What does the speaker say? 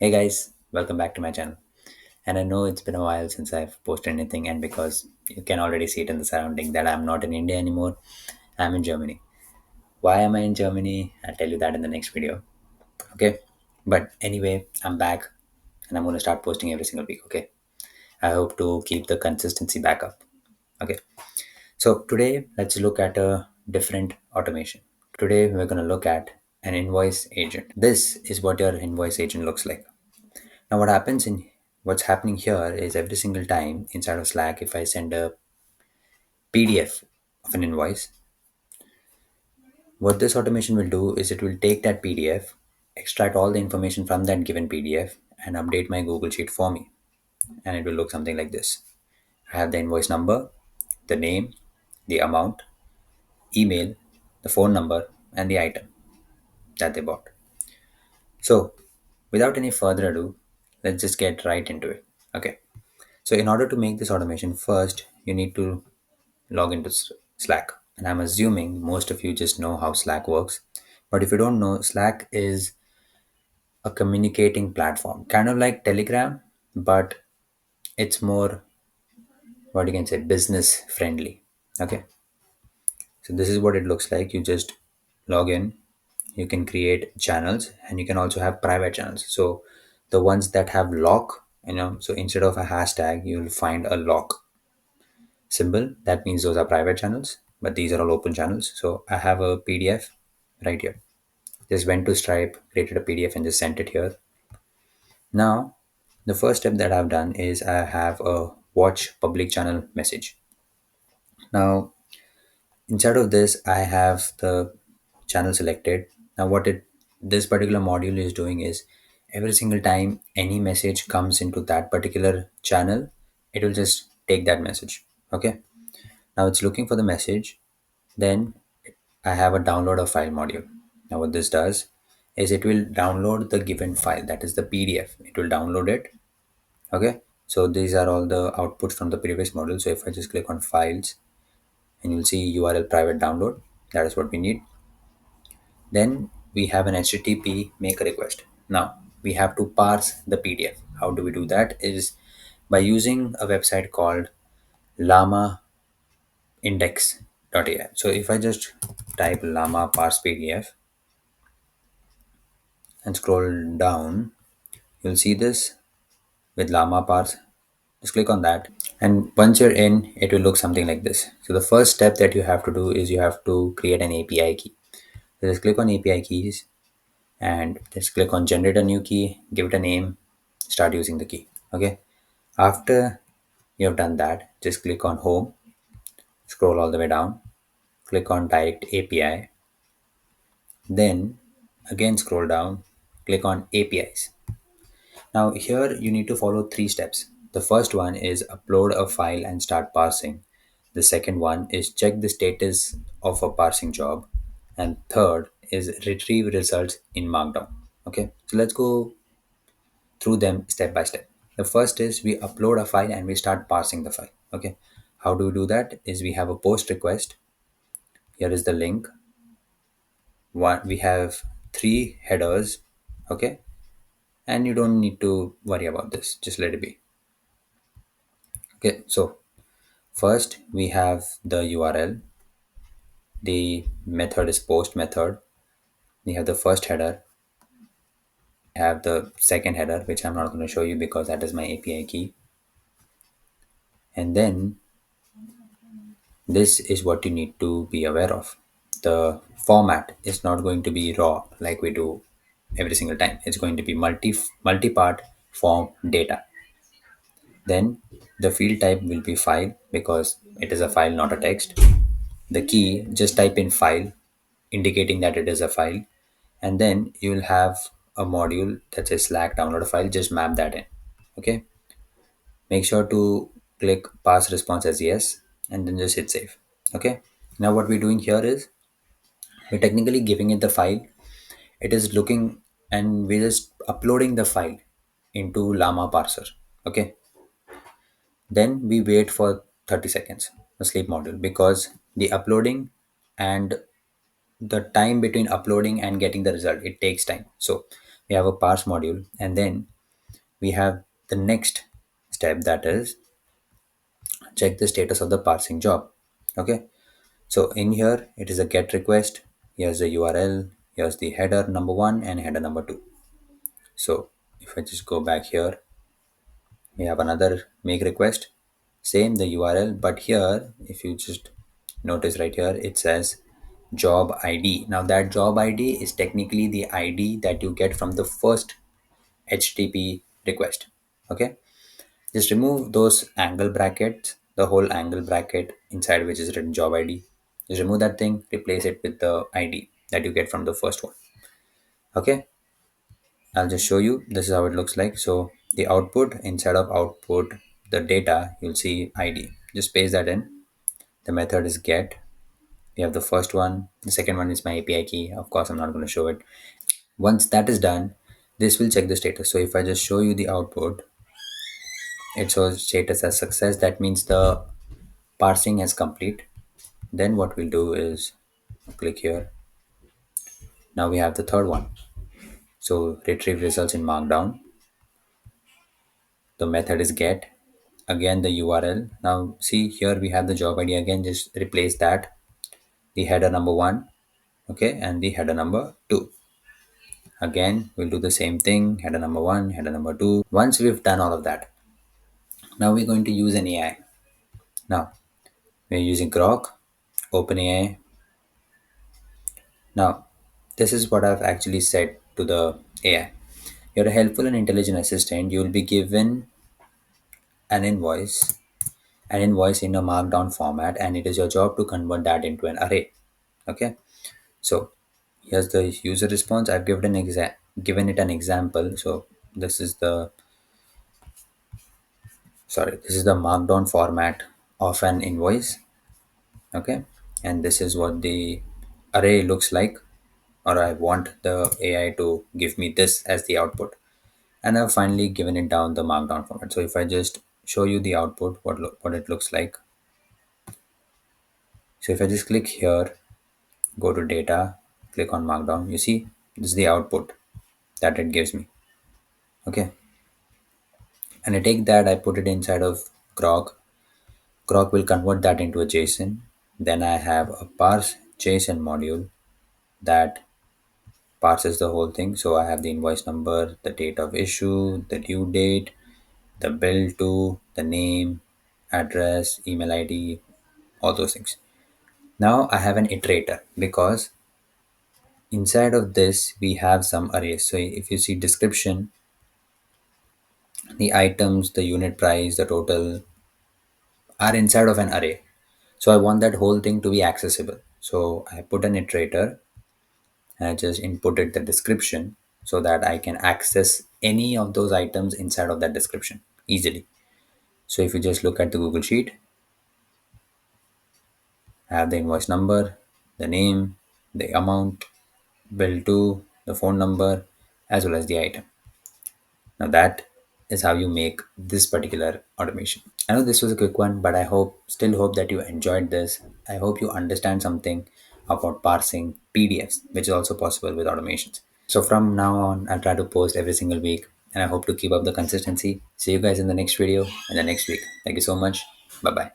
Hey guys, welcome back to my channel. And I know it's been a while since I've posted anything, and because you can already see it in the surrounding that I'm not in India anymore, I'm in Germany. Why am I in Germany? I'll tell you that in the next video. Okay. But anyway, I'm back and I'm going to start posting every single week. Okay. I hope to keep the consistency back up. Okay. So today, let's look at a different automation. Today, we're going to look at an invoice agent. This is what your invoice agent looks like. Now, what's happening here is every single time inside of Slack, if I send a PDF of an invoice, what this automation will do is it will take that PDF, extract all the information from that given PDF, and update my Google Sheet for me. And it will look something like this. I have the invoice number, the name, the amount, email, the phone number, and the item that they bought. So, without any further ado, let's just get right into it. Okay. So, in order to make this automation, first you need to log into Slack. And I'm assuming most of you just know how Slack works. But if you don't know, Slack is a communicating platform, kind of like Telegram, but it's more, what you can say, business friendly. Okay. So this is what it looks like. You just log in, you can create channels, and you can also have private channels. So the ones that have lock, so instead of a hashtag, you'll find a lock symbol. That means those are private channels, but these are all open channels. So I have a PDF right here. Just went to Stripe, created a PDF, and just sent it here. Now, the first step that I've done is I have a watch public channel message. Now, inside of this, I have the channel selected. Now, what it this particular module is doing is every single time any message comes into that particular channel, it will just take that message. Okay. Now it's looking for the message. Then I have a download a file module. Now what this does is it will download the given file, that is the PDF. It will download it. Okay. So these are all the outputs from the previous module. So if I just click on files and you'll see URL private download, that is what we need. Then we have an HTTP make a request. Now we have to parse the PDF. How do we do that? Is by using a website called llama index.ai. So if I just type llama parse PDF and scroll down, you'll see this with llama parse. Just click on that. And once you're in, it will look something like this. So the first step that you have to do is you have to create an API key. So just click on API keys and just click on generate a new key, give it a name, start using the key. Okay. After you have done that, just click on home, scroll all the way down, click on direct API, then again scroll down, click on APIs. Now here you need to follow three steps. The first one is upload a file and start parsing. The second one is check the status of a parsing job. And third is retrieve results in Markdown. Okay, so let's go through them step by step. The first is we upload a file and we start parsing the file. Okay, how do we do that? Is we have a post request. Here is the link. One, we have three headers. Okay, and you don't need to worry about this. Just let it be. Okay, so first we have the URL. The method is post method. We have the first header. Have the second header, which I'm not going to show you because that is my API key. And then this is what you need to be aware of. The format is not going to be raw like we do every single time. It's going to be multi-part form data. Then the field type will be file because it is a file, not a text. The key, just type in file, indicating that it is a file. And then you will have a module that says Slack download a file, just map that in. Okay. Make sure to click pass response as yes and then just hit save. Okay. Now what we're doing here is we're technically giving it the file. It is looking and we're just uploading the file into Llama parser. Okay. Then we wait for 30 seconds, the sleep module, because the uploading and the time between uploading and getting the result, it takes time. So we have a parse module, and then we have the next step, that is check the status of the parsing job. Okay, so in here it is a get request. Here's the URL, here's the header number one and header number two. So if I just go back here, we have another make request, same the URL, but here if you just notice right here, it says job ID. Now that job ID is technically the ID that you get from the first HTTP request. Okay, just remove those angle brackets, the whole angle bracket inside which is written job ID. Just remove that thing, replace it with the ID that you get from the first one. Okay, I'll just show you. This is how it looks like. So the output, inside of output, the data, you'll see ID. Just paste that in. The method is get. We have the first one. The second one is my API key. Of course, I'm not going to show it. Once that is done, this will check the status. So if I just show you the output, it shows status as success. That means the parsing is complete. Then what we'll do is click here. Now we have the third one. So retrieve results in Markdown. The method is get. Again the URL. Now see here we have the job ID again. Just replace that. The header number one. Okay, and the header number two. Again, we'll do the same thing. Header number one, header number two. Once we've done all of that, now we're going to use an AI. Now we're using Grok, OpenAI. Now, this is what I've actually said to the AI. You're a helpful and intelligent assistant. You'll be given an invoice, in a markdown format, and it is your job to convert that into an array. Okay. So here's the user response. I've given it an example. So this is the this is the markdown format of an invoice. Okay, and this is what the array looks like, or I want the AI to give me this as the output, and I've finally given it down the markdown format. So if I just show you the output, what it looks like. So if I just click here, go to data, click on markdown, you see this is the output that it gives me. Okay, and I take that, I put it inside of Grok. Grok will convert that into a JSON. Then I have a parse JSON module that parses the whole thing. So I have the invoice number, the date of issue, the due date, the bill to, the name, address, email ID, all those things. Now I have an iterator because inside of this we have some arrays. So if you see description, the items, the unit price, the total are inside of an array. So I want that whole thing to be accessible. So I put an iterator and I just inputted the description so that I can access any of those items inside of that description easily. So if you just look at the Google Sheet, I have the invoice number, the name, the amount, bill to, the phone number, as well as the item. Now that is how you make this particular automation. I know this was a quick one, but I still hope that you enjoyed this. I hope you understand something about parsing PDFs, which is also possible with automations. So from now on, I'll try to post every single week, and I hope to keep up the consistency. See you guys in the next video in the next week. Thank you so much. Bye bye.